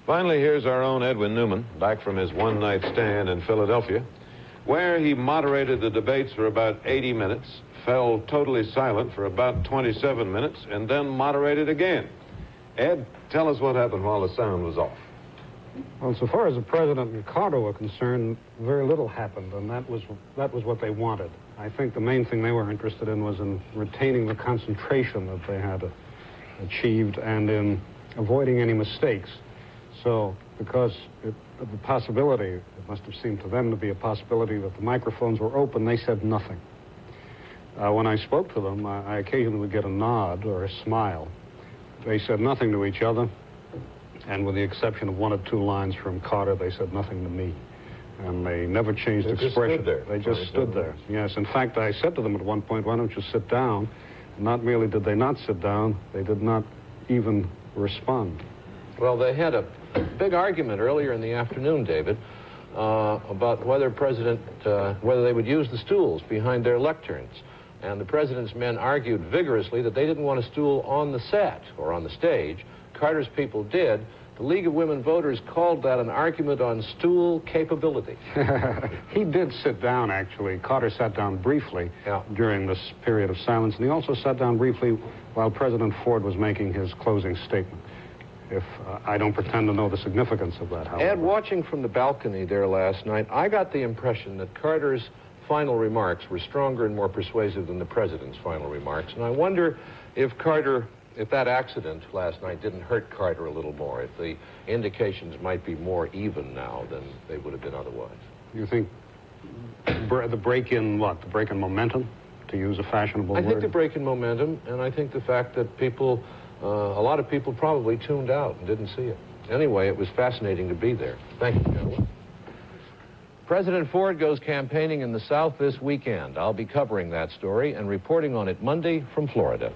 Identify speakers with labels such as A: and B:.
A: Finally, here's our own Edwin Newman, back from his one-night stand in Philadelphia, where he moderated the debates for about 80 minutes, fell totally silent for about 27 minutes, and then moderated again. Ed, tell us what happened while the sound was off.
B: Well, so far as the President and Carter were concerned, very little happened, and that was what they wanted. I think the main thing they were interested in was in retaining the concentration that they had achieved and in avoiding any mistakes. So, because of the possibility, it must have seemed to them to be a possibility that the microphones were open, they said nothing. When I spoke to them, I occasionally would get a nod or a smile. They said nothing to each other, and with the exception of one or two lines from Carter, they said nothing to me. And they never changed expression.
A: They
B: just stood there. Yes, in fact, I said to them at one point, why don't you sit down? Not merely did they not sit down, they did not even respond.
C: Well, they had a big argument earlier in the afternoon, David, about whether they would use the stools behind their lecterns. And the president's men argued vigorously that they didn't want a stool on the set or on the stage. Carter's people did. The League of Women Voters called that an argument on stool capability.
B: He did sit down, actually. Carter sat down briefly during this period of silence, and he also sat down briefly while President Ford was making his closing statement. If I don't pretend to know the significance of that, however.
C: Ed, watching from the balcony there last night, I got the impression that Carter's final remarks were stronger and more persuasive than the president's final remarks, and I wonder if that accident last night didn't hurt Carter a little more, if the indications might be more even now than they would have been otherwise.
B: You think the break in what? The break in momentum, to use a fashionable word?
C: I think the break in momentum, and I think the fact that people, a lot of people probably tuned out and didn't see it. Anyway, it was fascinating to be there. Thank you, gentlemen. President Ford goes campaigning in the South this weekend. I'll be covering that story and reporting on it Monday from Florida.